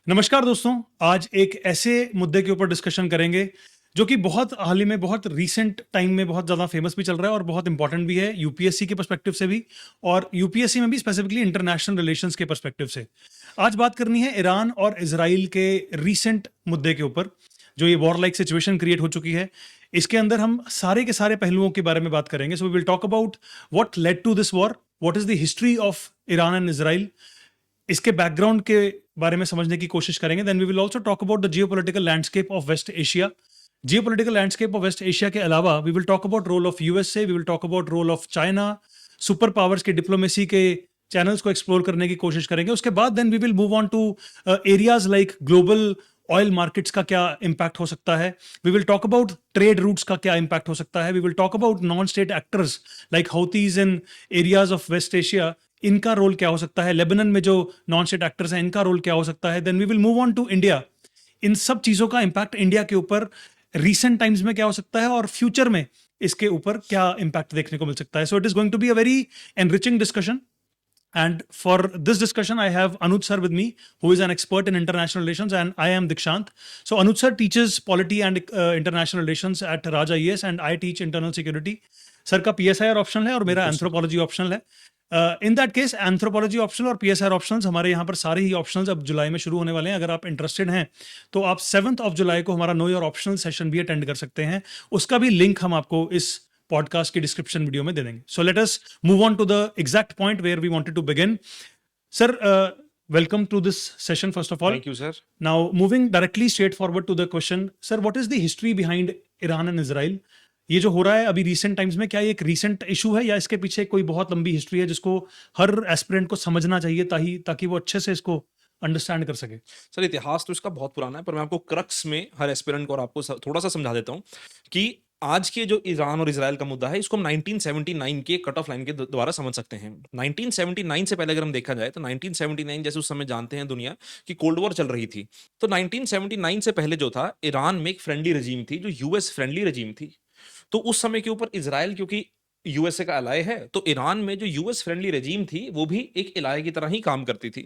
नमस्कार दोस्तों। आज एक ऐसे मुद्दे के ऊपर डिस्कशन करेंगे जो कि बहुत हाल ही में, बहुत रीसेंट टाइम में बहुत ज़्यादा फेमस भी चल रहा है और बहुत इंपॉर्टेंट भी है यूपीएससी के पर्सपेक्टिव से भी, और यूपीएससी में भी स्पेसिफिकली इंटरनेशनल रिलेशंस के पर्सपेक्टिव से। आज बात करनी है ईरान और इसराइल के रीसेंट मुद्दे के ऊपर, जो ये वॉर लाइक सिचुएशन क्रिएट हो चुकी है। इसके अंदर हम सारे के सारे पहलुओं के बारे में बात करेंगे। So we will talk about what led to this war, what is the history of Iran and Israel, इसके बैकग्राउंड के बारे में समझने की कोशिश करेंगे। Then we will also talk about the geopolitical landscape of West Asia. Geopolitical landscape of West Asia के अलावा we will talk about role of USA, we will talk about role of China, super powers के diplomacy के channels को explore करने की कोशिश करेंगे। उसके बाद then we will move on to areas like global oil markets का क्या इम्पैक्ट हो सकता है, we will talk about trade routes का क्या इम्पैक्ट हो सकता है, we will talk about non state actors like Houthis in areas of West Asia, इनका रोल क्या हो सकता है, लेबनान में जो नॉन स्टेट एक्टर्स हैं इनका रोल क्या हो सकता है। Then we will move on to India, इन सब चीज़ों का इम्पैक्ट इंडिया के ऊपर रीसेंट टाइम्स में क्या हो सकता है और फ्यूचर में इसके ऊपर क्या इम्पैक्ट देखने को मिल सकता है। So it is going to be a very enriching discussion. And for this discussion, I have Anuj sir with me, who is an expert in international relations, and I am Dikshant. So Anuj sir teaches polity and international relations at Raj IAS, and I teach internal security. Sir का PSIR optional है और मेरा anthropology optional है। इन that case anthropology optional और PSIR optionals, हमारे यहाँ पर सारे ही ऑप्शनल्स अब जुलाई में शुरू होने वाले हैं। अगर आप इंटरेस्टेड हैं तो आप 7 जुलाई को हमारा नो योर ऑप्शनल सेशन भी अटेंड कर सकते हैं। उसका भी लिंक हम आपको इस पॉडकास्ट की डिस्क्रिप्शन वीडियो में दे देंगे। So let us move on to the exact point where we wanted to begin. Sir, welcome to this session first of all. Thank you, sir. Now moving directly straight forward to the question, sir, what is the history behind Iran and Israel? ये जो हो रहा है अभी recent times में, क्या ये एक रिसेंट इशू है या इसके पीछे कोई बहुत लंबी हिस्ट्री है जिसको हर एस्पिरेंट को समझना चाहिए ताकि वो अच्छे से इसको अंडरस्टैंड कर सके? सर, इतिहास तो इसका बहुत पुराना है, पर मैं आपको क्रक्स में हर एस्पिरेंट को और आपको थोड़ा सा समझा देता हूँ कि आज के जो ईरान और इजराइल का मुद्दा है, इसको हम 1979 के कट ऑफ लाइन के द्वारा समझ सकते हैं। 1979 से पहले अगर हम देखा जाए तो 1979 जैसे उस समय जानते हैं दुनिया की कोल्ड वॉर चल रही थी। तो 1979 से पहले जो था, ईरान में एक फ्रेंडली रजीम थी जो यूएस फ्रेंडली रजीम थी। तो उस समय के ऊपर इजराइल क्योंकि यूएसए का अलाय है, तो ईरान में जो यूएस फ्रेंडली रजीम थी वो भी एक अलाय की तरह ही काम करती थी।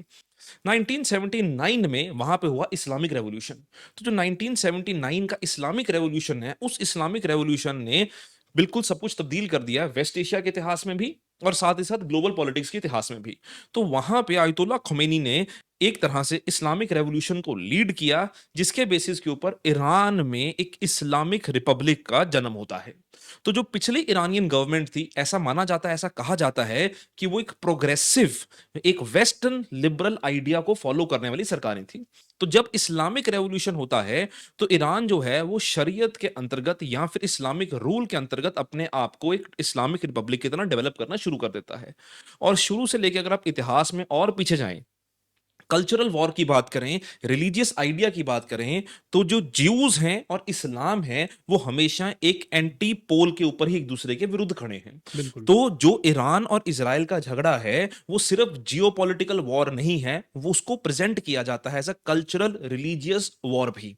1979 में वहां पे हुआ इस्लामिक रेवोल्यूशन। तो जो 1979 का इस्लामिक रेवोल्यूशन है, उस इस्लामिक रेवोल्यूशन ने बिल्कुल सब कुछ तब्दील कर दिया, वेस्ट एशिया के इतिहास में भी और साथ ही साथ ग्लोबल पॉलिटिक्स के इतिहास में भी। तो वहां पे आयतुल्लाह खमेनी ने एक तरह से इस्लामिक रेवोल्यूशन को लीड किया, जिसके बेसिस के ऊपर ईरान में एक इस्लामिक रिपब्लिक का जन्म होता है। तो जो पिछली ईरानियन गवर्नमेंट थी, ऐसा माना जाता है, ऐसा कहा जाता है कि वो एक प्रोग्रेसिव, एक वेस्टर्न लिबरल आइडिया को फॉलो करने वाली सरकारें थी। तो जब इस्लामिक रेवोल्यूशन होता है तो ईरान जो है वो शरीयत के अंतर्गत या फिर इस्लामिक रूल के अंतर्गत अपने आप को एक इस्लामिक रिपब्लिक की तरह डेवलप करना शुरू कर देता है। और शुरू से लेकर अगर आप इतिहास में और पीछे जाएं, कल्चरल वॉर की बात करें, रिलीजियस आइडिया की बात करें, तो जो ज्यूज हैं और इस्लाम है वो हमेशा एक एंटी पोल के ऊपर ही एक दूसरे के विरुद्ध खड़े हैं। बिल्कुल। तो जो ईरान और इजराइल का झगड़ा है वो सिर्फ जियोपॉलिटिकल वॉर नहीं है, वो उसको प्रेजेंट किया जाता है as a cultural religious war भी,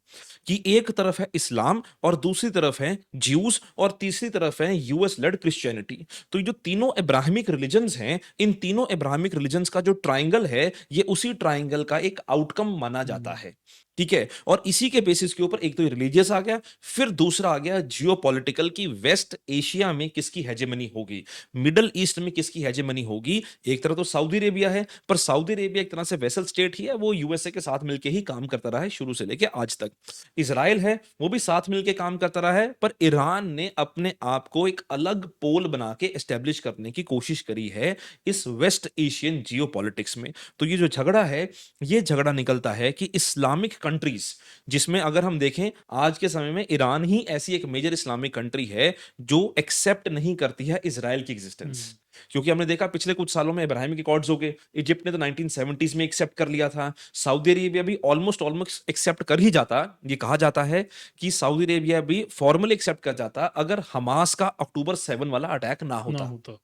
कि एक तरफ है इस्लाम और दूसरी तरफ है ज्यूज और तीसरी तरफ है यूएस लेड क्रिश्चियनिटी। तो ये जो तीनों इब्राहिमिक रिलीजन्स हैं, इन तीनों इब्राहिमिक रिलीजन्स का जो ट्राइंगल है, ये उसी ट्राइंगल का एक आउटकम माना जाता है। ठीक है, और इसी के बेसिस के ऊपर एक तो रिलीजियस आ गया, फिर दूसरा आ गया जियोपॉलिटिकल की वेस्ट एशिया में किसकी हेजेमनी होगी, मिडल ईस्ट में किसकी हेजेमनी होगी। एक तरह तो सऊदी अरेबिया है, पर सऊदी अरेबिया एक तरह से वेसल स्टेट ही है, वो यूएसए के साथ मिलकर ही काम करता रहा है शुरू से लेकर आज तक। इजराइल है, वो भी साथ मिलकर काम करता रहा है, पर ईरान ने अपने आप को एक अलग पोल बना के एस्टेब्लिश करने की कोशिश करी है इस वेस्ट एशियन जियोपॉलिटिक्स में। तो ये जो झगड़ा है, ये झगड़ा निकलता है कि इस्लामिक कंट्रीज, जिसमें अगर हम देखें आज के समय में ईरान ही ऐसी एक मेजर इस्लामिक कंट्री है जो एक्सेप्ट नहीं करती है इजराइल की एग्जिस्टेंस। क्योंकि हमने देखा पिछले कुछ सालों में इब्राहिमिक अकॉर्ड्स हो गए, इजिप्ट ने तो 1970s में एक्सेप्ट कर लिया था, सऊदी अरेबिया भी ऑलमोस्ट एक्सेप्ट कर ही जाता। ये कहा जाता है कि सऊदी अरेबिया भी फॉर्मली एक्सेप्ट कर जाता अगर हमास का अक्टूबर 7 वाला अटैक ना होता।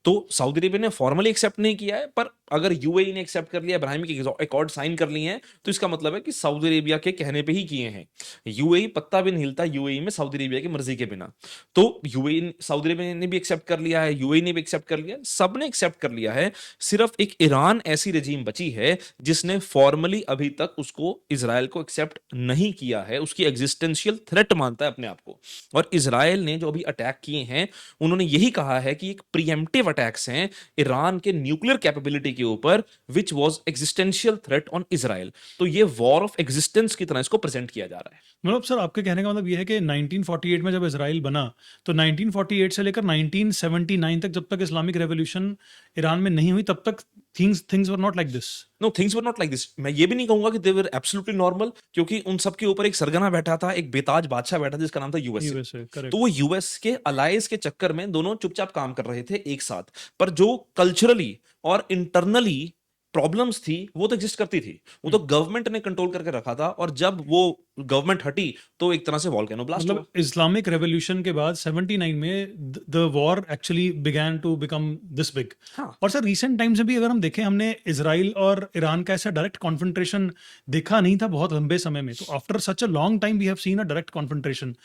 तो सऊदी अरेबिया ने फॉर्मली एक्सेप्ट नहीं किया है, पर अगर यूएई ने एक्सेप्ट कर लिया, इब्राहिमिक अकॉर्ड साइन कर लिए हैं, तो इसका मतलब है कि सऊदी अरेबिया के कहने पे ही किए हैं। यूएई पत्ता भी नहीं हिलता यूएई में सऊदी अरेबिया की मर्जी के बिना। तो यूएई, सऊदी अरेबिया ने भी एक्सेप्ट कर लिया है, यूएई ने भी एक्सेप्ट कर लिया है, सबने एक्सेप्ट कर लिया है। सिर्फ एक ईरान ऐसी रजीम बची है जिसने फॉर्मली अभी तक उसको इजराइल को एक्सेप्ट नहीं किया है, उसकी एग्जिस्टेंशियल थ्रेट मानता है अपने आप को। और इजराइल ने जो अभी अटैक किए हैं, उन्होंने यही कहा है कि एक प्रीएम्प्टिव अटैक्स हैं ईरान के न्यूक्लियर कैपेबिलिटी के ऊपर, which was existential threat on Israel. तो ये वॉर ऑफ एग्जिस्टेंस की तरह इसको प्रेजेंट किया जा रहा है। मतलब सर आपके कहने का मतलब ये है कि 1948 में जब इसराइल बना तो 1948 से लेकर 1979 तक, जब तक इस्लामिक रेवोल्यूशन ईरान में नहीं हुई, तब तक things were not like this. No, things were not like this. मैं ये भी नहीं कहूंगा कि दे वर एब्सोल्युटली नॉर्मल, क्योंकि उन सब के ऊपर एक सरगना बैठा था, एक बेताज बादशाह बैठा था जिसका नाम था यूएसए। यूएसए, तो करेक्ट। वो यूएस के अलायंस के चक्कर में दोनों चुपचाप काम कर रहे थे एक साथ, पर जो कल्चरली और इंटरनली प्रॉब्लम्स थी वो तो एग्जिस्ट करती थी, वो तो गवर्नमेंट ने कंट्रोल करके रखा था, और जब वो गवर्नमेंट हटी तो एक तरह से वॉल्केनो ब्लास्ट हुआ। मतलब इस्लामिक रेवोल्यूशन के बाद 79 में the war actually began to become this big. हाँ, और सर रिसेंट टाइम से भी अगर हम देखें, हमने इसराइल और ईरान का ऐसा डायरेक्ट कॉन्फ्रंट्रेशन देखा नहीं था बहुत लंबे समय में। तो after such a long time we have seen a direct confrontation.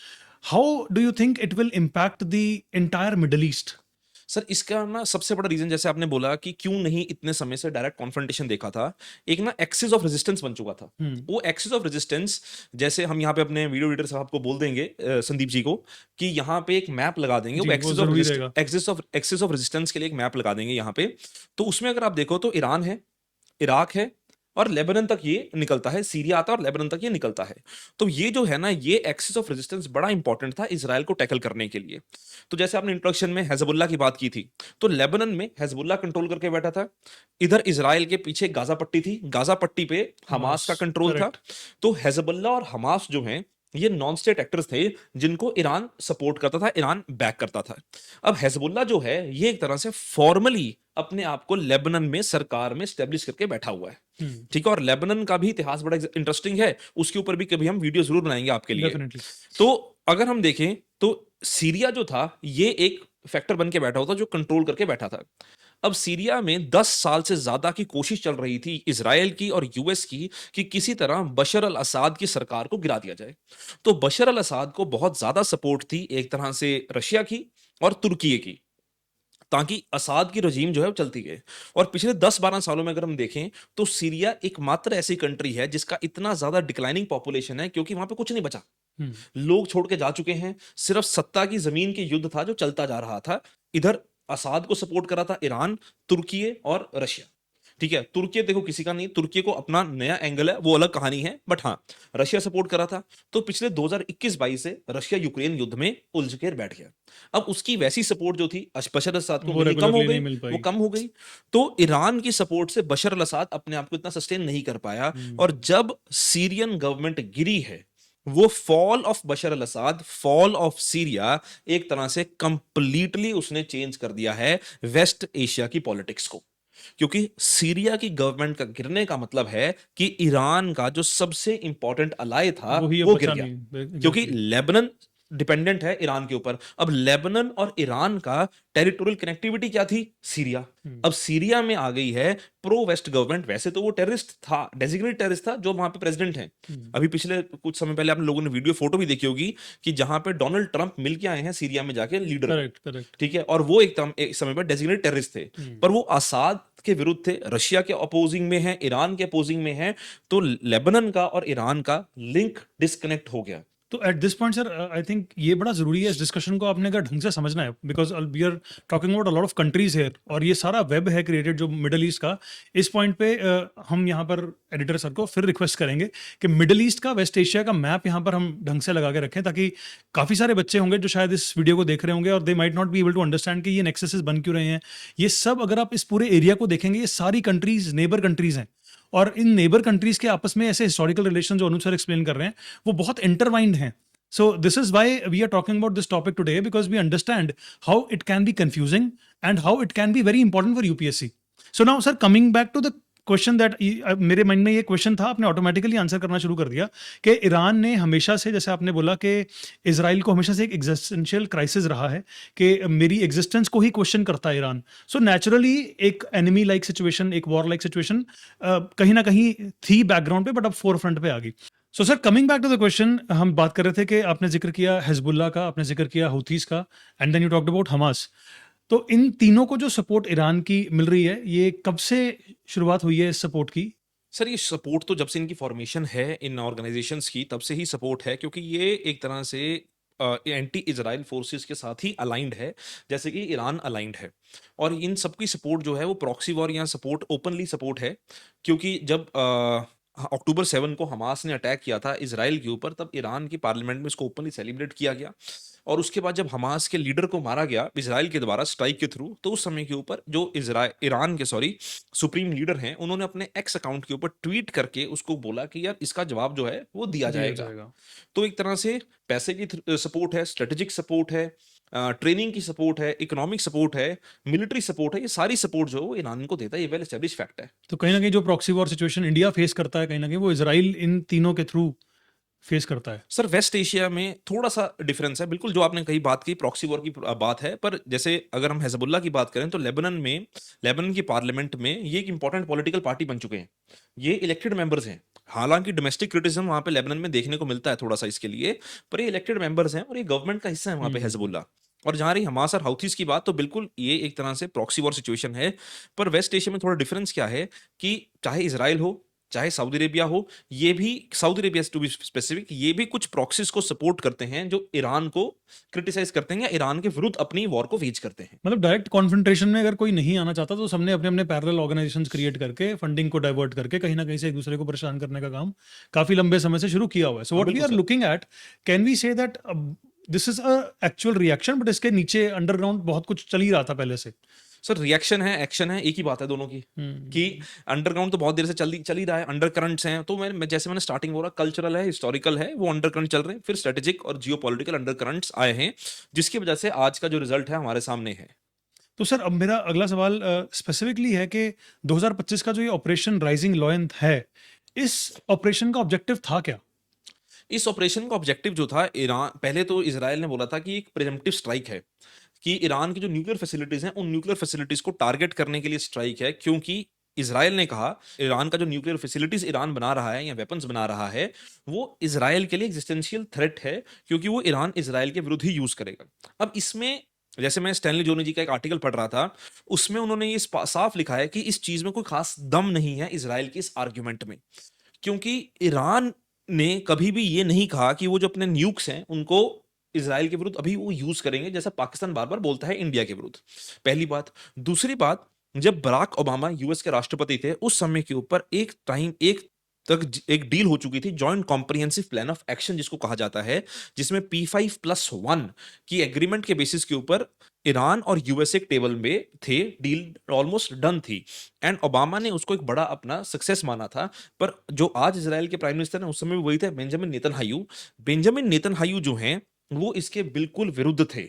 How do you think it will impact the entire Middle East? Sir इसका ना सबसे बड़ा रीजन, जैसे आपने बोला कि क्यों नहीं इतने समय से डायरेक्ट कॉन्फ्रंटेशन देखा था, एक ना एक्सिस ऑफ रेजिस्टेंस बन चुका था। वो एक्सिस ऑफ रेजिस्टेंस, जैसे हम यहाँ पे अपने वीडियो एडिटर साहब को बोल देंगे, संदीप जी को, कि यहाँ पे एक मैप लगा देंगे, जी, वो वो जरूरी रहेगा। एक्सिस ऑफ रेजिस्टेंस के लिए एक मैप लगा देंगे यहाँ पे। तो उसमें अगर आप देखो तो ईरान है, इराक है, और लेबनान तक ये निकलता है, सीरिया आता है और लेबनान तक ये निकलता है। तो ये जो है ना, ये एक्सिस ऑफ रेजिस्टेंस बड़ा इंपॉर्टेंट था इजराइल को टैकल करने के लिए। तो जैसे आपने इंट्रोडक्शन में हिजबुल्लाह की बात की थी, तो लेबनान में हिजबुल्लाह कंट्रोल करके बैठा था, इधर इजराइल के पीछे गाजा पट्टी थी, गाजा पट्टी पे हमास का कंट्रोल था। करेक्ट। तो हिजबुल्लाह और हमास जो हैं, ये नॉन स्टेट एक्टर्स थे जिनको ईरान सपोर्ट करता था, ईरान बैक करता था। अब हिजबुल्लाह जो है, ये एक तरह से फॉर्मली अपने आप को लेबनान में सरकार में स्टेब्लिश करके बैठा हुआ है। ठीक है, और लेबनान का भी इतिहास बड़ा इंटरेस्टिंग है, उसके ऊपर भी कभी हम वीडियो जरूर बनाएंगे आपके लिए। डेफिनेटली। तो अगर हम देखें तो सीरिया जो था, ये एक फैक्टर बन के बैठा हुआ था जो कंट्रोल करके बैठा था। अब सीरिया में 10 साल से ज्यादा की कोशिश चल रही थी इजराइल की और यूएस की कि किसी तरह बशर अल असद की सरकार को गिरा दिया जाए। तो बशर अल असद को बहुत ज्यादा सपोर्ट थी एक तरह से रशिया की और तुर्की की, ताकि असद की रजीम जो है वो चलती गई। और पिछले 10-12 सालों में अगर हम देखें तो सीरिया एकमात्र ऐसी कंट्री है जिसका इतना ज्यादा डिक्लाइनिंग पॉपुलेशन है, क्योंकि वहां पे कुछ नहीं बचा, लोग छोड़ के जा चुके हैं, सिर्फ सत्ता की जमीन के युद्ध था जो चलता जा रहा था। इधर असद को सपोर्ट कर रहा था ईरान, तुर्की और रशिया। ठीक है, तुर्की देखो किसी का नहीं, तुर्की को अपना नया एंगल है, वो अलग कहानी है, बट हाँ रशिया सपोर्ट कर रहा था। तो पिछले 2021-22 से रशिया यूक्रेन युद्ध में उलझ कर बैठ गया। अब उसकी वैसी सपोर्ट जो थी बशर अल असद को वो मिली, कम हो रेगुलरली गई, नहीं मिल वो पाई। कम हो गई। तो ईरान की सपोर्ट से बशर अल असद अपने आप को इतना सस्टेन नहीं कर पाया। और जब सीरियन गवर्नमेंट गिरी है, वो fall of Bashar al Assad, fall of Syria, एक तरह से कंप्लीटली उसने चेंज कर दिया है वेस्ट एशिया की पॉलिटिक्स को। क्योंकि सीरिया की गवर्नमेंट का गिरने का मतलब है कि ईरान का जो सबसे इंपॉर्टेंट अलाय था वही अब वो गिर बचा गया, नहीं। क्योंकि एग्जैक्टली। लेबनान डिपेंडेंट है ईरान के ऊपर। अब लेबनान और ईरान का टेरिटोरियल कनेक्टिविटी क्या थी? सीरिया। अब सीरिया में आ गई है प्रो वेस्ट गवर्नमेंट। वैसे तो वो टेररिस्ट था, डेजिग्नेटेड टेररिस्ट था, जो वहां पे प्रेसिडेंट हैं। अभी पिछले कुछ समय पहले आप लोगों ने वीडियो फोटो भी देखी होगी कि जहां पे डोनाल्ड ट्रंप मिलके आए हैं सीरिया में जाके लीडर को। Correct, correct. ठीक है, और वो एक समय पर डेजिग्नेटेड टेररिस्ट थे, पर वो असद के विरुद्ध थे, रशिया के अपोजिंग में है, ईरान के अपोजिंग में है। तो लेबनान का और ईरान का लिंक डिस्कनेक्ट हो गया। तो at this point sir I think ये बड़ा जरूरी है, इस डिस्कशन को आपने अगर ढंग से समझना है, because we are talking about a lot of countries here, और ये सारा वेब है क्रिएटेड जो मिडल ईस्ट का। इस पॉइंट पे हम यहाँ पर एडिटर सर को फिर रिक्वेस्ट करेंगे कि मिडल ईस्ट का, वेस्ट एशिया का मैप यहाँ पर हम ढंग से लगा के रखें, ताकि काफ़ी सारे बच्चे होंगे जो शायद इस वीडियो को देख रहे होंगे और they might not be able to understand कि ये नेक्ससेस बन क्यों रहे हैं। ये सब अगर आप इस पूरे एरिया को देखेंगे, ये सारी कंट्रीज नेबर कंट्रीज हैं, और इन नेबर कंट्रीज के आपस में ऐसे हिस्टोरिकल रिलेशन जो अनूप सर एक्सप्लेन कर रहे हैं वो बहुत इंटरवाइंड हैं। So this is why we are talking about this topic today, because we understand how it can be confusing and how it can be very important for UPSC. So now sir, coming back to the question that मेरे मन में ये question था, आपने automatically answer करना शुरू कर दिया कि ईरान ने हमेशा से, जैसे आपने बोला कि इजराइल को हमेशा से एक एग्जिस्टेंशियल क्राइसिस रहा है कि मेरी एग्जिस्टेंस को ही क्वेश्चन करता है ईरान। सो नेचुरली एक एनिमी लाइक सिचुएशन, एक वॉर लाइक सिचुएशन कहीं ना कहीं थी बैकग्राउंड पे, बट अब फोर फ्रंट पे आ गई। So sir coming back to the question, हम बात कर रहे थे कि आपने जिक्र किया हिजबुल्लाह का, आपने जिक्र किया हूथीज का, and then you talked about Hamas. तो इन तीनों को जो सपोर्ट ईरान की मिल रही है, ये कब से शुरुआत हुई है इस सपोर्ट की? सर ये सपोर्ट तो जब से इनकी फॉर्मेशन है इन ऑर्गेनाइजेशंस की तब से ही सपोर्ट है, क्योंकि ये एक तरह से एंटी इजराइल फोर्सेस के साथ ही अलाइंड है, जैसे कि ईरान अलाइंड है। और इन सबकी सपोर्ट जो है वो प्रॉक्सी वॉर या सपोर्ट ओपनली सपोर्ट है, क्योंकि जब अक्टूबर 7 को हमास ने अटैक किया था इसराइल के ऊपर, तब ईरान की पार्लियामेंट में इसको ओपनली सेलिब्रेट किया गया। और उसके बाद जब हमास के लीडर को मारा गया इसराइल के द्वारा स्ट्राइक के थ्रू, तो उस समय के ऊपर जो ईरान के सुप्रीम लीडर हैं, उन्होंने अपने एक्स अकाउंट के ऊपर ट्वीट करके उसको बोला कि यार इसका जवाब जो है वो दिया दिया जाएगा। जाएगा। तो एक तरह से पैसे की सपोर्ट है, स्ट्रेटेजिक सपोर्ट है, ट्रेनिंग की सपोर्ट है, इकोनॉमिक सपोर्ट है, मिलिट्री सपोर्ट है, ये सारी सपोर्ट जो है वो ईरान को देता है, ये वेल एस्टेब्लिश फैक्ट है। तो कहीं न कहीं जो proxy war situation India face करता है, कहीं न कहीं वो इज़राइल इन तीनों के थ्रू फेस करता है। सर वेस्ट एशिया में थोड़ा-सा डिफरेंस है, बिल्कुल जो आपने कही बात की प्रॉक्सी वॉर की बात है, पर जैसे अगर हम हिज़्बुल्लाह की बात करें तो लेबनान की पार्लियामेंट में ये एक इंपॉर्टेंट पॉलिटिकल पार्टी बन चुके हैं। ये इलेक्टेड मेंबर्स हैं। हालाँकि डोमेस्टिक क्रिटिसिज्म वहाँ पे लेबनान में देखने को मिलता है थोड़ा-सा इसके लिए, पर ये इलेक्टेड मेंबर्स हैं और ये गवर्नमेंट का हिस्सा है वहाँ पे हुँ। हिज़्बुल्लाह। और जहाँ रही हमास और हाउथीज़ की बात, तो बिल्कुल ये एक तरह से प्रॉक्सी वॉर सिचुएशन है। पर वेस्ट एशिया में थोड़ा डिफरेंस क्या है कि चाहे इज़राइल हो, चाहे सऊदी अरेबिया हो, ये भी Saudi Arabia to be specific, ये भी कुछ प्रॉक्सीज़ को सपोर्ट करते हैं जो ईरान को क्रिटिसाइज़ करते हैं या ईरान के विरुद्ध अपनी वॉर को वेज करते हैं। मतलब डायरेक्ट कॉन्फ्रंटेशन में अगर कोई नहीं आना चाहता, तो सबने अपने-अपने पैरेलल ऑर्गनाइजेशंस क्रिएट करके फंडिंग को डाइवर्ट करके कहीं न कहीं से एक-दूसरे को परेशान करने का काम काफ़ी लंबे समय से शुरू किया हुआ है। सो हाँ, व्हाट वी बिल्कुल are sir. Looking at, can we say that this is a actual reaction, but इसके नीचे अंडरग्राउंड बहुत कुछ चल ही रहा था पहले से? सर रिएक्शन है, एक्शन है, एक ही बात है दोनों की, कि हुँ। अंडरग्राउंड तो बहुत देर से चल ही रहा है, अंडरकरंट्स हैं, तो जैसे मैंने स्टार्टिंग बोला, कल्चरल है, हिस्टोरिकल है, वो अंडरकरंट चल रहे हैं, फिर स्ट्रेटेजिक और जियोपॉलिटिकल अंडरकरंट्स आए हैं, जिसकी वजह से आज का जो रिजल्ट है हमारे सामने है। तो सर अब मेरा अगला सवाल स्पेसिफिकली है कि 2025 का जो ये ऑपरेशन राइजिंग लॉयन है, इस ऑपरेशन का ऑब्जेक्टिव था क्या? इस ऑपरेशन का ऑब्जेक्टिव जो था, ईरान पहले तो इजराइल ने बोला था कि एक प्रिवेंटिव स्ट्राइक है, कि ईरान की जो न्यूक्लियर फैसिलिटीज हैं उन न्यूक्लियर फैसिलिटीज को टारगेट करने के लिए स्ट्राइक है, क्योंकि इजराइल ने कहा ईरान का जो न्यूक्लियर फैसिलिटीज ईरान बना रहा है या वेपन्स बना रहा है, वो इजराइल के लिए एग्जिस्टेंशियल थ्रेट है, क्योंकि वो ईरान इजराइल के विरुद्ध ही यूज करेगा। अब इसमें जैसे मैं स्टैनली जोनी जी का एक आर्टिकल पढ़ रहा था, उसमें उन्होंने ये साफ लिखा है कि इस चीज में कोई खास दम नहीं है इजराइल के इस आर्ग्यूमेंट में, क्योंकि ईरान ने कभी भी ये नहीं कहा कि वो जो अपने न्यूक्स हैं उनको इजराइल के विरुद्ध अभी वो यूज करेंगे, जैसा पाकिस्तान बार बार बोलता है इंडिया के विरुद्ध। पहली बात। दूसरी बात, जब बराक ओबामा यूएस के राष्ट्रपति थे, उस समय के ऊपर एक डील हो चुकी थी, joint comprehensive plan of action जिसको कहा जाता है, जिसमें P5+1 की एग्रीमेंट के बेसिस के ऊपर ईरान और यूएसए एक टेबल में थे, डील ऑलमोस्ट डन थी, एंड ओबामा ने उसको एक बड़ा अपना सक्सेस माना था। पर जो आज इजराइल के प्राइम मिनिस्टर हैं, उस समय भी वही थे, बेंजामिन नेतन्याहू जो हैं वो इसके बिल्कुल विरुद्ध थे।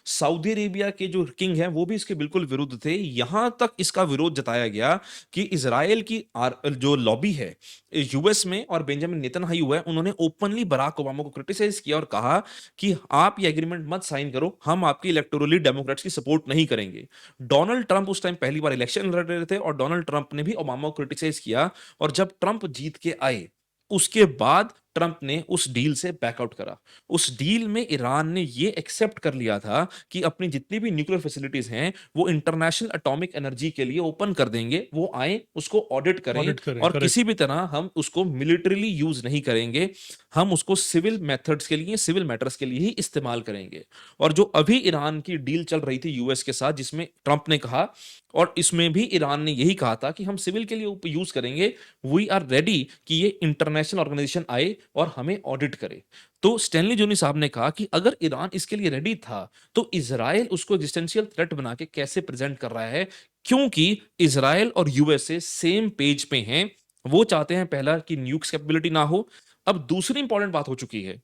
सऊदी अरेबिया के जो किंग हैं वो भी इसके बिल्कुल विरुद्ध थे। यहां तक इसका विरोध जताया गया कि इजराइल की जो लॉबी है यूएस में और बेंजामिन नेतन्याहू है, उन्होंने ओपनली बराक ओबामा को क्रिटिसाइज किया और कहा कि आप ये एग्रीमेंट मत साइन करो, हम आपकी इलेक्टोरली डेमोक्रेट्स की सपोर्ट नहीं करेंगे। डोनाल्ड ट्रंप उस टाइम पहली बार इलेक्शन लड़ रहे थे और डोनाल्ड ट्रंप ने भी ओबामा को क्रिटिसाइज किया, और जब ट्रंप जीत के आए उसके बाद ट्रंप ने उस डील से बैकआउट करा। उस डील में ईरान ने ये एक्सेप्ट कर लिया था कि अपनी जितनी भी न्यूक्लियर फैसिलिटीज हैं वो इंटरनेशनल एटॉमिक एनर्जी के लिए ओपन कर देंगे, वो आए उसको ऑडिट करें, ऑडिट करें, और करेक्ट। किसी भी तरह हम उसको मिलिटरीली यूज नहीं करेंगे, हम उसको सिविल मेथड्स के लिए, सिविल मैटर्स के लिए ही इस्तेमाल करेंगे। और जो अभी ईरान की डील चल रही थी यूएस के साथ, जिसमें ट्रंप ने कहा और इसमें भी ईरान ने यही कहा था कि हम सिविल के लिए यूज करेंगे, वी आर रेडी कि ये इंटरनेशनल ऑर्गेनाइजेशन आए और हमें ऑडिट करे। तो स्टैनली जोनी साहब ने कहा कि अगर ईरान इसके लिए रेडी था, तो इजराइल उसको एग्जिस्टेंशियल थ्रेट बना के कैसे प्रेजेंट कर रहा है, क्योंकि इजराइल और यूएसए सेम पेज पे हैं। वो चाहते हैं पहला कि न्यूक्स कैपेबिलिटी ना हो। अब दूसरी इंपॉर्टेंट बात हो चुकी है,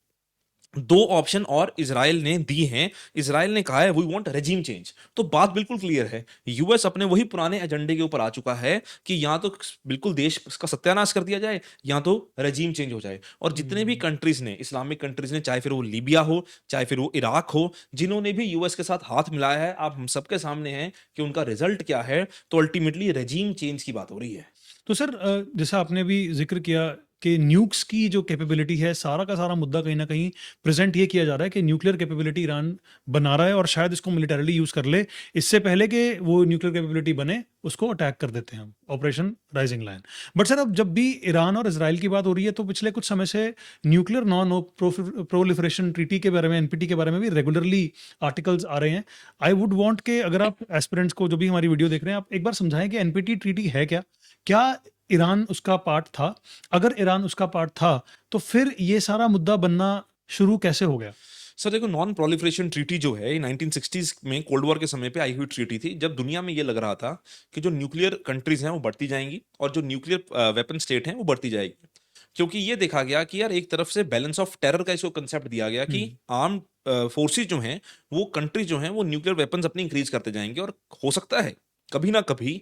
दो ऑप्शन और इजराइल ने दी हैं। इजराइल ने कहा है वी वांट रेजिम चेंज। तो बात बिल्कुल क्लियर है, यूएस अपने वही पुराने एजेंडे के ऊपर आ चुका है कि या तो बिल्कुल देश का सत्यानाश कर दिया जाए या तो रेजिम चेंज हो जाए। और जितने भी हुँ। कंट्रीज ने, इस्लामिक कंट्रीज ने, चाहे फिर वो लीबिया हो, चाहे फिर वो इराक हो, जिन्होंने भी यूएस के साथ हाथ मिलाया है, आप हम सबके सामने हैं कि उनका रिजल्ट क्या है। तो अल्टीमेटली रेजिम चेंज की बात हो रही है। तो सर जैसा आपने भी ज़िक्र किया कि न्यूक्स की जो कैपेबिलिटी है, सारा का सारा मुद्दा कहीं ना कहीं प्रेजेंट ये किया जा रहा है कि न्यूक्लियर कैपेबिलिटी ईरान बना रहा है और शायद इसको मिलिटरीली यूज कर ले, इससे पहले कि वो न्यूक्लियर कैपेबिलिटी बने उसको अटैक कर देते हैं हम, Operation Rising Lion. But sir, अब जब भी ईरान और इसराइल की बात हो रही है तो पिछले कुछ समय से न्यूक्लियर नॉन प्रोलिफरेशन ट्रीटी के बारे में, एनपीटी के बारे में भी रेगुलरली आर्टिकल्स आ रहे हैं। आई वुड वांट के अगर आप एस्पिरेंट्स को जो भी हमारी वीडियो देख रहे हैं, आप एक बार समझाएं कि एनपीटी ट्रीटी है क्या, क्या ईरान उसका पार्ट था, अगर ईरान उसका पार्ट था तो फिर ये सारा मुद्दा बनना शुरू कैसे हो गया? सर देखो, नॉन प्रोलिफरेशन ट्रीटी जो है ये 1960s में कोल्ड वॉर के समय पे आई हुई ट्रीटी थी, जब दुनिया में ये लग रहा था कि जो न्यूक्लियर कंट्रीज हैं वो बढ़ती जाएंगी और जो न्यूक्लियर वेपन स्टेट हैं वो बढ़ती जाएगी। क्योंकि ये देखा गया कि यार एक तरफ से बैलेंस ऑफ टेरर का इसको कंसेप्ट दिया गया कि आर्म फोर्सेस जो हैं वो कंट्री जो हैं वो न्यूक्लियर वेपन्स अपनी इंक्रीज करते जाएंगे, और हो सकता है कभी ना कभी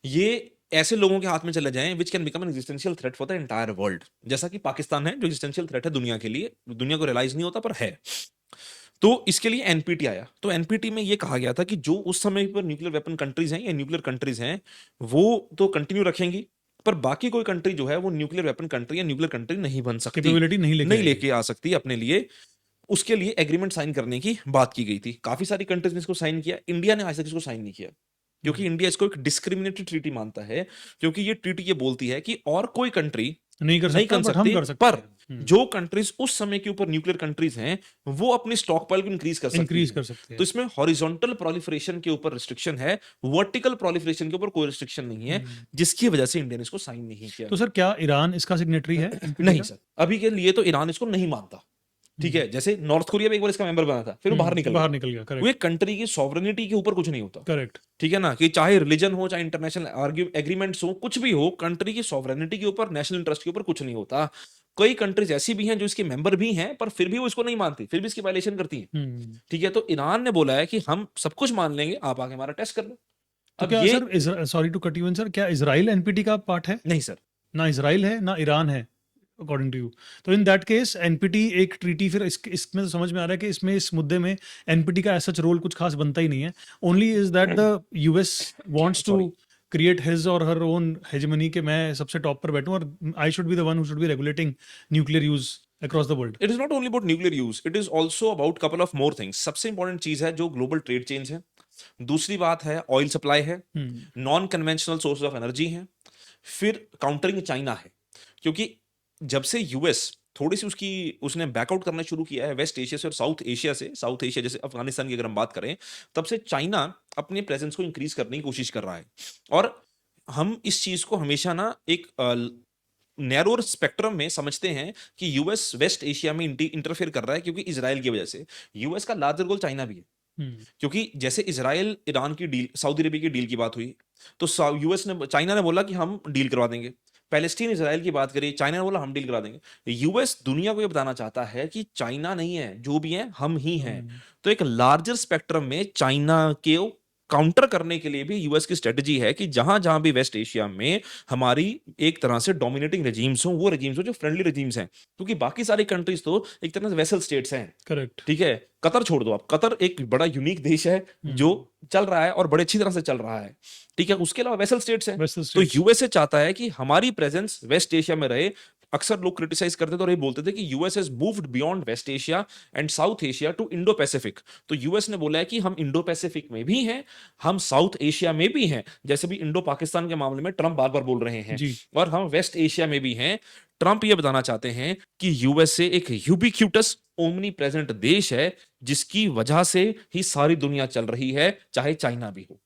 ये ऐसे लोगों के हाथ में चले जाएं which can become an existential threat for the entire world, जैसा कि पाकिस्तान है जो एग्जिस्टेंशियल थ्रेट है दुनिया के लिए, दुनिया को रियलाइज नहीं होता पर है। तो इसके लिए एनपीटी आया, तो एनपीटी में ये कहा गया था कि जो उस समय पर न्यूक्लियर वेपन कंट्रीज हैं या न्यूक्लियर कंट्रीज हैं वो तो कंटिन्यू रखेंगी, पर बाकी कोई कंट्री जो है वो न्यूक्लियर वेपन कंट्री या न्यूक्लियर कंट्री नहीं बन सकती, कैपेबिलिटी नहीं लेके नहीं आएगी। लेके आ सकती अपने लिए। उसके लिए एग्रीमेंट साइन करने की बात की गई थी, काफी सारी कंट्रीज ने इसको साइन किया, इंडिया ने आज तक इसको साइन नहीं किया क्योंकि इंडिया इसको एक डिस्क्रिमिनेटरी ट्रीटी मानता है, क्योंकि ये ट्रीटी ये बोलती है कि और कोई कंट्री नहीं कर नहीं सकता, कर बट हम सकती, कर सकते पर हैं। जो कंट्रीज उस समय के ऊपर न्यूक्लियर कंट्रीज हैं वो अपनी स्टॉक पाइल को इंक्रीज कर सकती इंक्रीज हैं। कर सकते तो हैं। इसमें हॉरिजॉन्टल प्रोलिफरेशन के ऊपर रिस्ट्रिक्शन है, वर्टिकल प्रोलिफरेशन के ऊपर कोई रिस्ट्रिक्शन नहीं है, जिसकी वजह से इंडिया ने इसको साइन नहीं किया। तो सर, क्या ईरान इसका सिग्नेटरी है NPT नहीं का? सर, अभी के लिए तो ईरान इसको नहीं मानता। ठीक है, जैसे नॉर्थ कोरिया भी एक बार इसका मेंबर बना था, फिर वो बाहर निकल बाहर गया। निकल गया, वो करेक्ट एक कंट्री की सॉवरेनिटी के ऊपर कुछ नहीं होता, करेक्ट। ठीक है ना, कि चाहे रिलीजन हो, चाहे इंटरनेशनल एग्रीमेंट्स हो, कुछ भी हो, कंट्री की सॉवरेनिटी के ऊपर, नेशनल इंटरेस्ट के ऊपर कुछ नहीं होता। कई कंट्रीज ऐसी भी हैं जो इसके मेंबर भी हैं पर फिर भी वो इसको नहीं मानती, फिर भी इसकी वायलेशन करती हैं। ठीक है, तो ईरान ने बोला है कि हम सब कुछ मान लेंगे, आप आके हमारा टेस्ट कर लो। तो अब क्या ये sir, sorry to cut you in sir, क्या इजराइल एनपीटी का पार्ट है? नहीं सर, ना इजराइल है ना ईरान है, अकॉर्डिंग टू यू। तो इन दैट केस एनपीटी एक ट्रीटी, फिर इसमें तो समझ में आ रहा है कि इसमें इस मुद्दे में एनपीटी का सच रोल कुछ खास बनता ही नहीं है। Only is that the US wants to Sorry. Create his और हर ओन हेजेमनी कि मैं सबसे टॉप पर बैठूं और I should be the one who should be regulating nuclear use across the world. It is not only about nuclear use, it is also about couple of more things. सबसे important चीज है जो global trade chains है, दूसरी बात है oil supply है, non conventional source of energy है, फिर काउंटरिंग चाइना है। क्योंकि जब से यूएस थोड़ी सी उसने बैकआउट करना शुरू किया है वेस्ट एशिया से और साउथ एशिया से, साउथ एशिया जैसे अफगानिस्तान की अगर हम बात करें, तब से चाइना अपने प्रेजेंस को इंक्रीज करने की कोशिश कर रहा है। और हम इस चीज को हमेशा ना एक नैरोर स्पेक्ट्रम में समझते हैं कि यूएस वेस्ट एशिया में इंटरफेयर कर रहा है क्योंकि इजराइल की वजह से। यूएस का लार्जर गोल चाइना भी है, क्योंकि जैसे इजराइल ईरान की डील, सऊदी अरेबिया की डील की बात हुई तो चाइना ने बोला कि हम डील करवा देंगे। पैलेस्टीन इजराइल की बात करी, चाइना ने बोला हम डील करा देंगे। यूएस दुनिया को ये बताना चाहता है कि चाइना नहीं है, जो भी है हम ही हैं। तो एक लार्जर स्पेक्ट्रम में चाइना के काउंटर करने के लिए भी यूएस की स्ट्रेटजी है कि जहां जहां भी वेस्ट एशिया में हमारी एक तरह से डोमिनेटिंग रेजिम्स हो, वो रेजिम्स हो जो फ्रेंडली रेजिम्स हैं, क्योंकि बाकी सारी कंट्रीज तो एक तरह से वेसल स्टेट्स हैं। करेक्ट। ठीक है, कतर छोड़ दो आप, कतर एक बड़ा यूनिक देश है जो चल रहा है और बड़े अच्छी तरह से चल रहा है। ठीक है, उसके अलावा वेसल स्टेट्स हैं। तो यूएसए चाहता है कि हमारी प्रेजेंस वेस्ट एशिया में रहे। अक्सर लोग क्रिटिसाइज करते थे और ये बोलते थे कि US has moved beyond West Asia and South Asia to Indo Pacific. तो यूएस ने बोला है कि हम इंडो पैसिफिक में भी हैं, हम साउथ एशिया में भी हैं, जैसे भी इंडो पाकिस्तान के मामले में ट्रंप बार बार बोल रहे हैं, और हम वेस्ट एशिया में भी हैं। ट्रंप ये बताना चाहते हैं कि यूएसए एक यूबिक्यूटस ओमनी प्रेजेंट देश है जिसकी वजह से ही सारी दुनिया चल रही है, चाहे चाइना भी हो।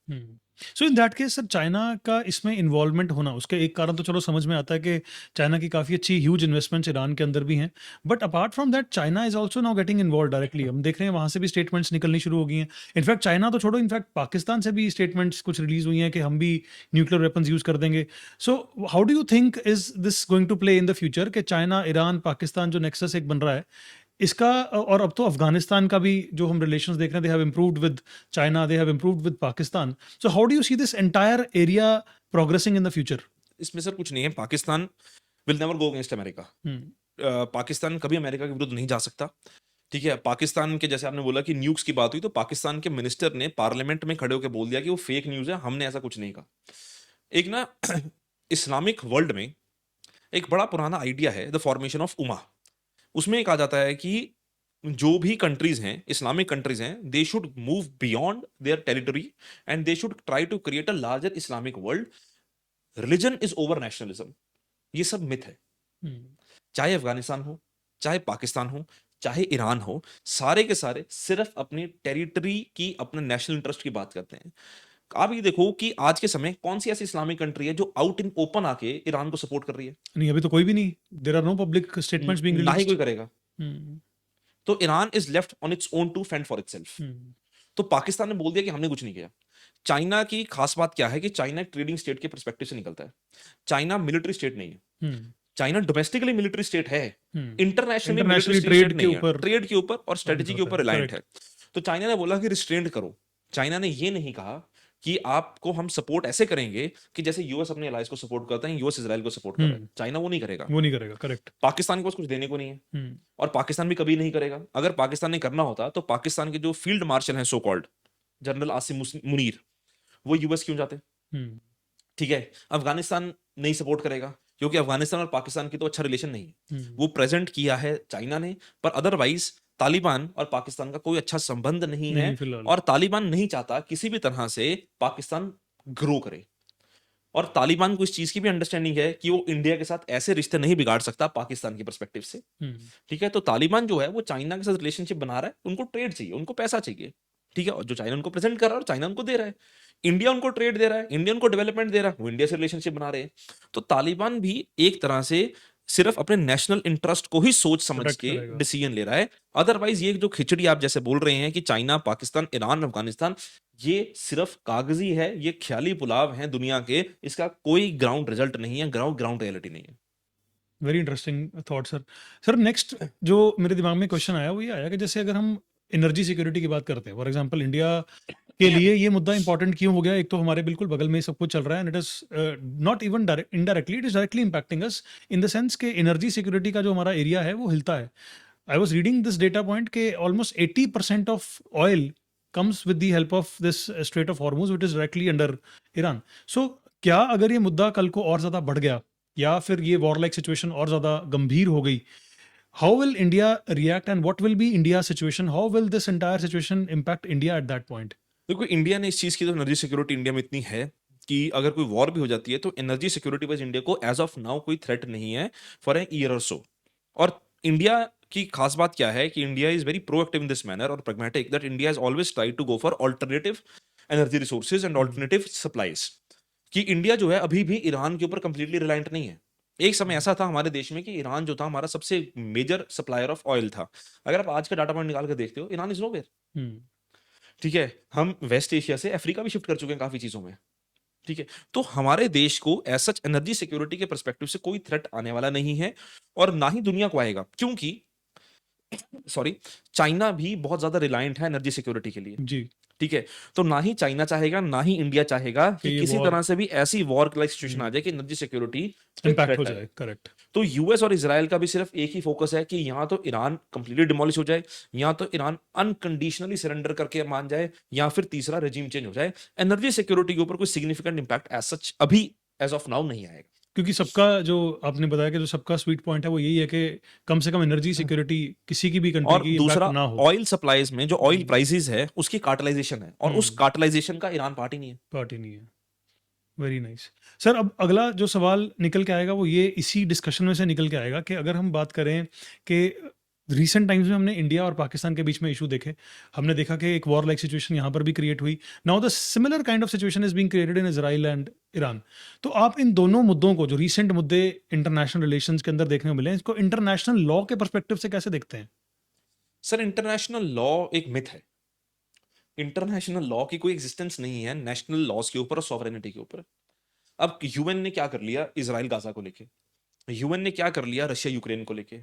So in that case sir, China का इसमें इन्वॉल्वमेंट होना, उसके एक कारण तो चलो समझ में आता है कि चाइना की काफ़ी अच्छी ह्यूज इन्वेस्टमेंट्स ईरान के अंदर भी हैं, but apart from that China is also now getting involve directly. हम देख रहे हैं वहाँ से भी स्टेटमेंट्स निकलनी शुरू हो गई हैं। इनफैक्ट चाइना तो छोड़ो, इनफैक्ट पाकिस्तान से भी स्टेटमेंट्स कुछ रिलीज हुई हैं कि हम भी न्यूक्लियर वेपन्स यूज़ कर देंगे। So how do you think is this going to play in the future कि चाइना, ईरान, पाकिस्तान जो नेक्सस एक बन रहा है इसका, और अब तो अफगानिस्तान का भी जो हम रिलेशंस देख रहे हैं, they have improved with China, they have improved with Pakistan. So how do you see this entire area progressing in the future? इसमें सर कुछ नहीं है, Pakistan will never go against America. Pakistan कभी अमेरिका के विरुद्ध नहीं जा सकता। ठीक है, पाकिस्तान के जैसे आपने बोला कि न्यूज़ की बात हुई, तो पाकिस्तान के मिनिस्टर ने पार्लियामेंट में खड़े होकर बोल दिया कि वो फेक न्यूज़ है, हमने ऐसा कुछ नहीं कहा। एक ना इस्लामिक वर्ल्ड में एक बड़ा पुराना आइडिया है द फॉर्मेशन ऑफ उमा। उसमें कहा जाता है कि जो भी कंट्रीज हैं, इस्लामिक कंट्रीज हैं, they should move beyond their territory and they should try to create a larger Islamic world. Religion is over nationalism. ये सब मिथ है। हम्म, चाहे अफगानिस्तान हो, चाहे पाकिस्तान हो, चाहे ईरान हो, सारे के सारे सिर्फ अपनी टेरिटरी की, अपने नेशनल इंटरेस्ट की बात करते हैं। आप ये देखो कि आज के समय कौन सी ऐसी इस्लामिक कंट्री है जो आउट इन ओपन आके ईरान को सपोर्ट कर रही है? नहीं अभी तो कोई भी नहीं, there are no public statements being ना ही रिलीज्ड। कोई करेगा। तो Iran is left on its own to fend for itself. तो पाकिस्तान ने बोल दिया कि हमने कुछ नहीं किया। चाइना की खास बात क्या है कि चाइना एक ट्रेडिंग स्टेट के पर्सपेक्टिव से निकलता है। चाइना मिलिट्री स्टेट नहीं है। चाइना डोमेस्टिकली मिलिट्री स्टेट है, internationally military internationally state trade के नहीं है, ऊपर ट्रेड के ऊपर और काम स्ट्रेटजी के करता ऊपर है, रिलायंट करेक्ट। है। तो चाइना ने बोला कि रिस्ट्रेंट करो। चाइना ने ये नहीं कहा कि आपको हम सपोर्ट ऐसे करेंगे कि जैसे यूएस अपने अलाइज को सपोर्ट करता है, यूएस इजराइल को सपोर्ट कर रहा है। चाइना वो नहीं करेगा। वो नहीं करेगा, करेक्ट। पाकिस्तान के पास कुछ देने को नहीं है और पाकिस्तान भी कभी नहीं करेगा। अगर पाकिस्तान ने करना होता तो पाकिस्तान के जो फील्ड मार्शल हैं so called, general Asim Munir, वो यूएस क्यों जाते? ठीक है, अफगानिस्तान नहीं सपोर्ट करेगा क्योंकि अफगानिस्तान और पाकिस्तान की तो अच्छा रिलेशन नहीं है, वो प्रेजेंट किया है चाइना ने। पर अदरवाइज तालिबान और पाकिस्तान का कोई अच्छा संबंध नहीं है नहीं फिलहाल। और तालिबान नहीं चाहता किसी भी तरह से पाकिस्तान ग्रो करे। और तालिबान को इस चीज की भी अंडरस्टैंडिंग है कि वो इंडिया के साथ ऐसे रिश्ते नहीं बिगाड़ सकता पाकिस्तान के पर्सपेक्टिव से। ठीक है, तो तालिबान जो है वो चाइना के साथ रिलेशनशिप बना रहा है, उनको ट्रेड चाहिए, उनको पैसा चाहिए। ठीक है, और जो चाइना उनको प्रेजेंट कर रहा है और चाइना उनको दे रहा है, इंडिया उनको ट्रेड दे रहा है, इंडिया उनको डेवलपमेंट दे रहा है, वो इंडिया से रिलेशनशिप बना रहे हैं। तो तालिबान भी एक तरह से सिर्फ अपने नेशनल इंटरेस्ट को ही सोच समझ प्रोटेक्ट के करेगा। डिसीजन ले रहा है। अदरवाइज ये जो खिचड़ी आप जैसे बोल रहे हैं कि चाइना, पाकिस्तान, ईरान, अफगानिस्तान, ये सिर्फ कागजी है, ये ख्याली पुलाव है दुनिया के, इसका कोई ग्राउंड रिजल्ट नहीं है, ग्राउंड रियलिटी नहीं है। Very interesting thought sir. Sir next जो मेरे दिमाग में क्वेश्चन आया वो ये आया कि जैसे अगर हम एनर्जी सिक्योरिटी की बात करते हैं, फॉर एग्जांपल इंडिया के लिए ये मुद्दा इंपॉर्टेंट क्यों हो गया? एक तो हमारे बिल्कुल बगल में सब कुछ चल रहा है and it is not even indirectly, it is directly impacting us in the sense कि एनर्जी सिक्योरिटी का जो हमारा एरिया है वो हिलता है। I was reading this data point के almost 80% of oil comes with the help of this strait of Hormuz which is directly under Iran. So क्या अगर ये मुद्दा कल को और ज़्यादा बढ़ गया या फिर ये वॉर लाइक सिचुएशन और ज़्यादा गंभीर हो गई, how will India react and what will be India situation? How will this entire situation impact India at that point? देखो, इंडिया ने इस चीज की, तो एनर्जी सिक्योरिटी इंडिया में इतनी है कि अगर कोई वॉर भी हो जाती है तो एनर्जी सिक्योरिटी वाइज इंडिया को एज ऑफ नाउ कोई थ्रेट नहीं है फॉर एन ईयर और सो। और इंडिया की खास बात क्या है कि India is very proactive in this manner और pragmatic, that India has always try to go for alternative energy resources and alternative supplies. कि इंडिया जो है अभी भी ईरान के ऊपर कंप्लीटली रिलायंट नहीं है। एक समय ऐसा था हमारे देश में कि ईरान जो था हमारा सबसे मेजर सप्लायर ऑफ ऑयल था। अगर आप आज का डाटा पॉइंट निकाल कर देखते हो, ईरान इज नोवेयर। ठीक है, हम वेस्ट एशिया से अफ्रीका भी शिफ्ट कर चुके हैं काफी चीजों में। ठीक है, तो हमारे देश को एज सच एनर्जी सिक्योरिटी के पर्सपेक्टिव से कोई थ्रेट आने वाला नहीं है और ना ही दुनिया को आएगा, क्योंकि सॉरी, चाइना भी बहुत ज्यादा रिलायंट है एनर्जी सिक्योरिटी के लिए। जी, ठीक है, तो ना ही चाइना चाहेगा ना ही इंडिया चाहेगा कि कि ये किसी वॉर तरह से भी ऐसी वॉर लाइक सिचुएशन आ जाए कि एनर्जी सिक्योरिटी पे इम्पैक्ट हो थ्रेट आए। जाए, करेक्ट। तो यूएस और इजराइल का भी सिर्फ एक ही फोकस है कि यहाँ तो ईरान कंप्लीटली डिमोलिश हो जाए, यहाँ तो ईरान अनकंडीशनली सरेंडर करके मान जाए, या फिर तीसरा रेजिम चेंज हो जाए। एनर्जी सिक्योरिटी के ऊपर कोई सिग्निफिकेंट इंपैक्ट एज सच अभी एज ऑफ नाउ नहीं आएगा। क्योंकि सबका जो आपने बताया कि जो सबका स्वीट पॉइंट है वो यही है कि कम से कम एनर्जी सिक्योरिटी किसी की भी कंट्री और की दूसरा, इम्पैक्ट ना हो। ऑयल सप्लाईज में जो ऑयल प्राइसेस है उसकी कार्टलाइजेशन है, और उस कार्टलाइजेशन का ईरान पार्टी नहीं है। पार्ट ही नहीं है। Very nice sir. अब अगला जो सवाल निकल के आएगा वो ये इसी डिस्कशन में से निकल के आएगा कि अगर हम बात करें कि रिसेंट टाइम्स में हमने इंडिया और पाकिस्तान के बीच में इशू देखे, हमने देखा कि एक वॉर लाइक सिचुएशन यहाँ पर भी क्रिएट हुई। Now the similar kind of situation is being created in Israel and Iran. तो आप इन दोनों मुद्दों को, जो रिसेंट मुद्दे इंटरनेशनल रिलेशंस के अंदर देखने को मिले, इसको इंटरनेशनल लॉ के पर्सपेक्टिव से कैसे देखते हैं? सर, इंटरनेशनल लॉ एक मिथ है। इंटरनेशनल लॉ की कोई एग्जिस्टेंस नहीं है नेशनल लॉज के ऊपर और सॉवरेनिटी के ऊपर। अब यूएन ने क्या कर लिया इजराइल गाजा को लेके, यूएन ने क्या कर लिया रशिया यूक्रेन को लेके,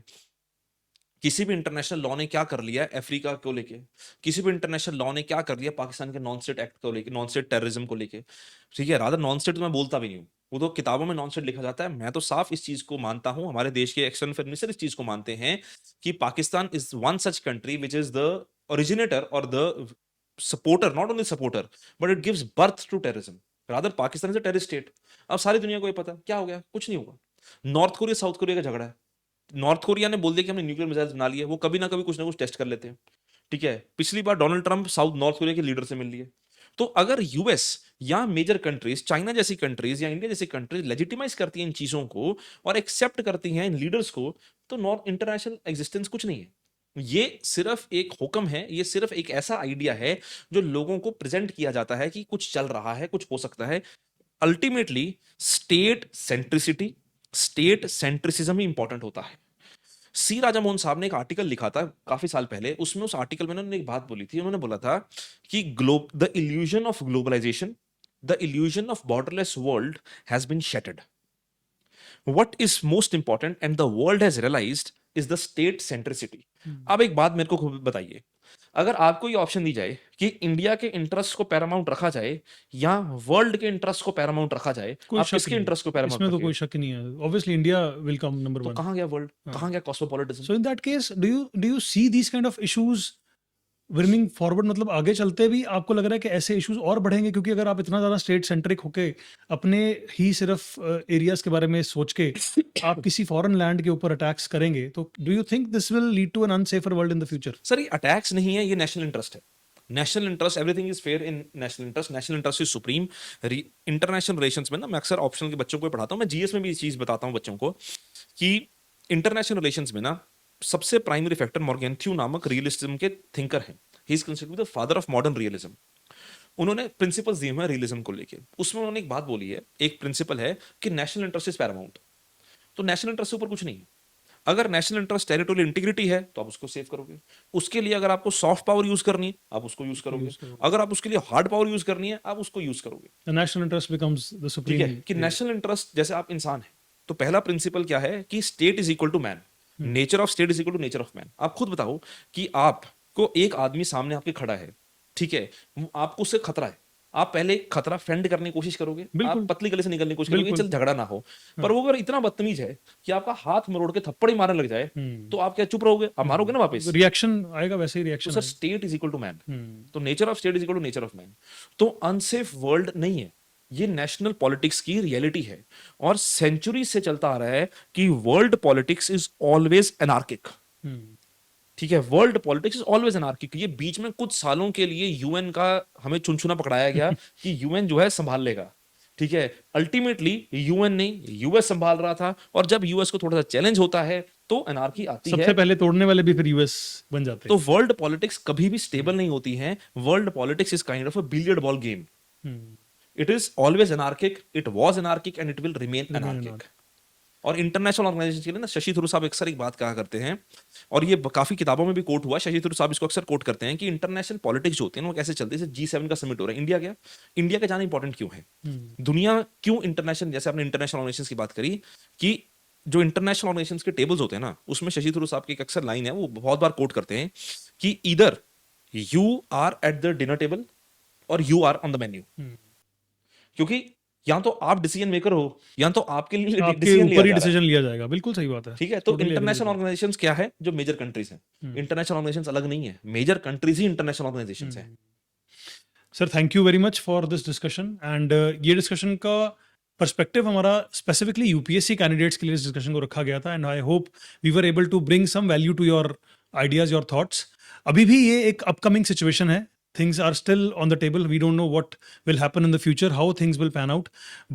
किसी भी इंटरनेशनल लॉ ने क्या कर लिया अफ्रीका को लेके, किसी भी इंटरनेशनल लॉ ने क्या कर लिया पाकिस्तान के नॉन स्टेट एक्ट को लेके, नॉन स्टेट टेररिज्म को लेके। ठीक है, रादर नॉन स्टेट तो मैं बोलता भी नहीं हूँ, वो तो किताबों में नॉन स्टेट लिखा जाता है। मैं तो साफ इस चीज को मानता हूँ, हमारे देश के एक्सटर्नल अफेयर मिनिस्टर इस चीज को मानते हैं कि Pakistan is one such country which is the originator और the supporter, not only supporter but it gives birth to terrorism. Rather Pakistan is a terrorist state. अब सारी दुनिया को ये पता क्या हो गया, कुछ नहीं होगा। नॉर्थ कोरिया साउथ कोरिया का झगड़ा है। नॉर्थ कोरिया ने बोल दिया कि हमने न्यूक्लियर मिसाइल बना लिए, वो कभी ना कभी कुछ ना कुछ टेस्ट कर लेते हैं। ठीक है, पिछली बार Donald Trump South North Korea के लीडर से मिल लिए। तो अगर यूएस या मेजर कंट्रीज, चाइना जैसी कंट्रीज या इंडिया जैसी कंट्रीज लेजिटिमाइज करती हैं इन चीजों को और एक्सेप्ट करती हैं इन लीडर्स को, तो नॉर्थ इंटरनेशनल एग्जिस्टेंस कुछ नहीं है। ये सिर्फ एक हुक्म है, ये सिर्फ एक ऐसा आइडिया है जो लोगों को प्रेजेंट किया जाता है कि कुछ चल रहा है, कुछ हो सकता है। अल्टीमेटली स्टेट सेंट्रिसिज्म ही इंपॉर्टेंट होता है। सी राजा मोहन साहब ने एक आर्टिकल लिखा था काफी साल पहले, उसमें उस आर्टिकल में उन्होंने एक बात बोली थी। उन्होंने बोला था कि the illusion of globalisation, the illusion of borderless world has been shattered. What is most important and the world has realized is the state centricity. अब एक बात मेरे को खुद बताइए, अगर आपको ये ऑप्शन दी जाए कि इंडिया के इंटरेस्ट को पैरामाउंट रखा जाए या वर्ल्ड के इंटरेस्ट को पैरामाउंट रखा जाए, कोई आप शक किसके नहीं, इंटरेस्ट को पैरामाउंट इसमें तो रखेंगे? कोई शक नहीं है। Obviously India will come number तो 1। कहाँ गया वर्ल्ड, हाँ। कहाँ गया cosmopolitanism? So in that case do you see these kind of issues bringing forward? मतलब आगे चलते भी आपको लग रहा है कि ऐसे इश्यूज और बढ़ेंगे? क्योंकि अगर आप इतना ज़्यादा स्टेट सेंट्रिक होके अपने ही सिर्फ एरियाज के बारे में सोच के आप किसी फॉरेन लैंड के ऊपर अटैक्स करेंगे, तो do you think this will lead to an unsafer world in the future? Sir ये अटैक्स नहीं है, ये नेशनल इंटरेस्ट है। National interest, everything is fair in national interest, national interest is supreme. International relations में ना, मैं अक्सर optional के बच्चों को पढ़ाता हूँ, मैं जीएस में भी ये चीज बताता हूँ बच्चों को कि इंटरनेशनल रिलेशंस में ना सबसे प्राइमरी फैक्टर मॉर्गेंथ्यू नामक रियलिज्म के थिंकर हैं। He is considered the father of modern realism. उन्होंने प्रिंसिपल्स दिए हुए हैं रियलिज्म को लेके। उसमें उन्होंने एक बात बोली है, एक प्रिंसिपल है कि नेशनल इंटरेस्ट इज पैरामाउंट। तो नेशनल इंटरेस्ट से ऊपर कुछ नहीं है। अगर नेशनल इंटरेस्ट टेरिटोरियल इंटीग्रिटी है तो आप उसको सेव करोगे। उसके लिए अगर आपको सॉफ्ट पावर यूज करनी है आप उसको यूज करोगे, अगर आप उसके लिए हार्ड पावर यूज करनी है आप उसको यूज करोगे। The national interest becomes the ठीक सुप्रीम। है, कि नेशनल इंटरेस्ट, जैसे आप इंसान है तो पहला प्रिंसिपल क्या है कि state is equal to man, nature of state is equal to nature of man. आप खुद बताओ कि आपको एक आदमी सामने आपके खड़ा है, ठीक है, आपको उससे खतरा है, आप पहले खतरा फेंड करने की कोशिश करोगे, आप बिल्कुल। पतली गली से निकलने की कोशिश करोगे, बिल्कुल। चल झगड़ा ना हो। पर वो अगर इतना बदतमीज है कि आपका हाथ मरोड़ के थप्पड़ ही मारने लग जाए, तो आप क्या चुप रहोगे? आप मारोगे ना वापस। रिएक्शन आएगा, वैसे ही तो reaction sir state is equal to man, तो nature of state is equal to nature of man. तो अनसेफ वर्ल्ड नहीं है, ये नेशनल पॉलिटिक्स की रियलिटी है। और सेंचुरी से चलता आ रहा है कि world politics is always anarchic. ठीक है, world politics is always anarchic. ये बीच में कुछ सालों के लिए यूएन का हमें चुनचुना पकड़ाया गया कि यूएन जो है संभाल लेगा। ठीक है, अल्टीमेटली यूएन नहीं, यूएस संभाल रहा था। और जब यूएस को थोड़ा सा चैलेंज होता है तो एनार्की आती है। सबसे पहले तोड़ने वाले भी फिर यूएस बन जाते तो वर्ल्ड पॉलिटिक्स कभी भी स्टेबल नहीं होती है। World politics is kind of a billiard ball game. हैं। It is always anarchic, it was anarchic and it will remain anarchic. और इंटरनेशनल ऑर्गेनाइजेशन के लिए ना शशि थरूर साहब अक्सर एक बात कहा करते हैं, और ये काफी किताबों में भी कोट हुआ, शशि थरूर साहब इसको अक्सर कोट करते हैं कि इंटरनेशनल पॉलिटिक्स जो होती है ना वो कैसे चलती है। जैसे G7 का समिट हो रहा है, इंडिया गया, इंडिया का जाना इंपॉर्टेंट क्यों है? दुनिया क्यों इंटरनेशनल, जैसे आपने इंटरनेशनल ऑर्गेनाइजेशंस की बात करी, कि जो इंटरनेशनल ऑर्गेनाइजेशंस के टेबल्स होते हैं ना, उसमें शशि थरूर साहब की एक अक्सर लाइन है, वो बहुत बार कोट करते हैं कि either you are at the dinner table or you are on the menu. क्योंकि या तो आप डिसीजन मेकर हो या तो आपके लिए आपके डिसीजन ऊपर ही लिया जा रहा है। डिसीजन लिया जाएगा। बिल्कुल सही बात है। ठीक है, तो Totally agree international with you. Organisations क्या है? जो मेजर कंट्रीज हैं। इंटरनेशनल ऑर्गेनाइजेशंस अलग नहीं है, मेजर कंट्रीज ही इंटरनेशनल ऑर्गेनाइजेशंस हैं। Sir thank you very much for this discussion. And ये डिस्कशन का पर्सपेक्टिव हमारा स्पेसिफिकली यूपीएससी कैंडिडेट्स के लिए इस डिस्कशन को रखा गया था। And I hope we were able to bring some value to your ideas, your thoughts. अभी भी ये एक अपकमिंग सिचुएशन है, things are still on the table. We don't know what will happen in the future, how things will pan out.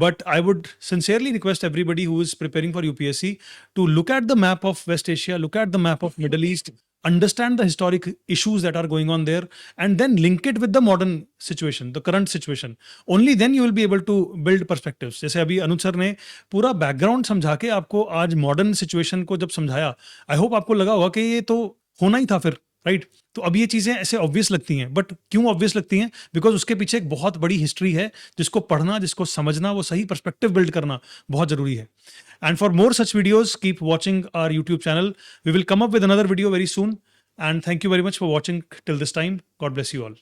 But I would sincerely request everybody who is preparing for UPSC to look at the map of West Asia, look at the map of Middle East, understand the historic issues that are going on there, and then link it with the modern situation, the current situation. Only then you will be able to build perspectives. जैसे अभी अनुज sir ने पूरा background समझा के आपको आज modern situation को जब समझाया, आई होप आपको लगा होगा कि ये तो होना ही था फिर, राइट? तो अब ये चीज़ें ऐसे ऑब्वियस लगती हैं, बट क्यों ऑब्वियस लगती हैं? बिकॉज उसके पीछे एक बहुत बड़ी हिस्ट्री है जिसको पढ़ना, जिसको समझना, वो सही पर्सपेक्टिव बिल्ड करना बहुत जरूरी है। And for more such videos keep watching our YouTube channel. We will come up with another video very soon. And thank you very much for watching till this time. God bless you all.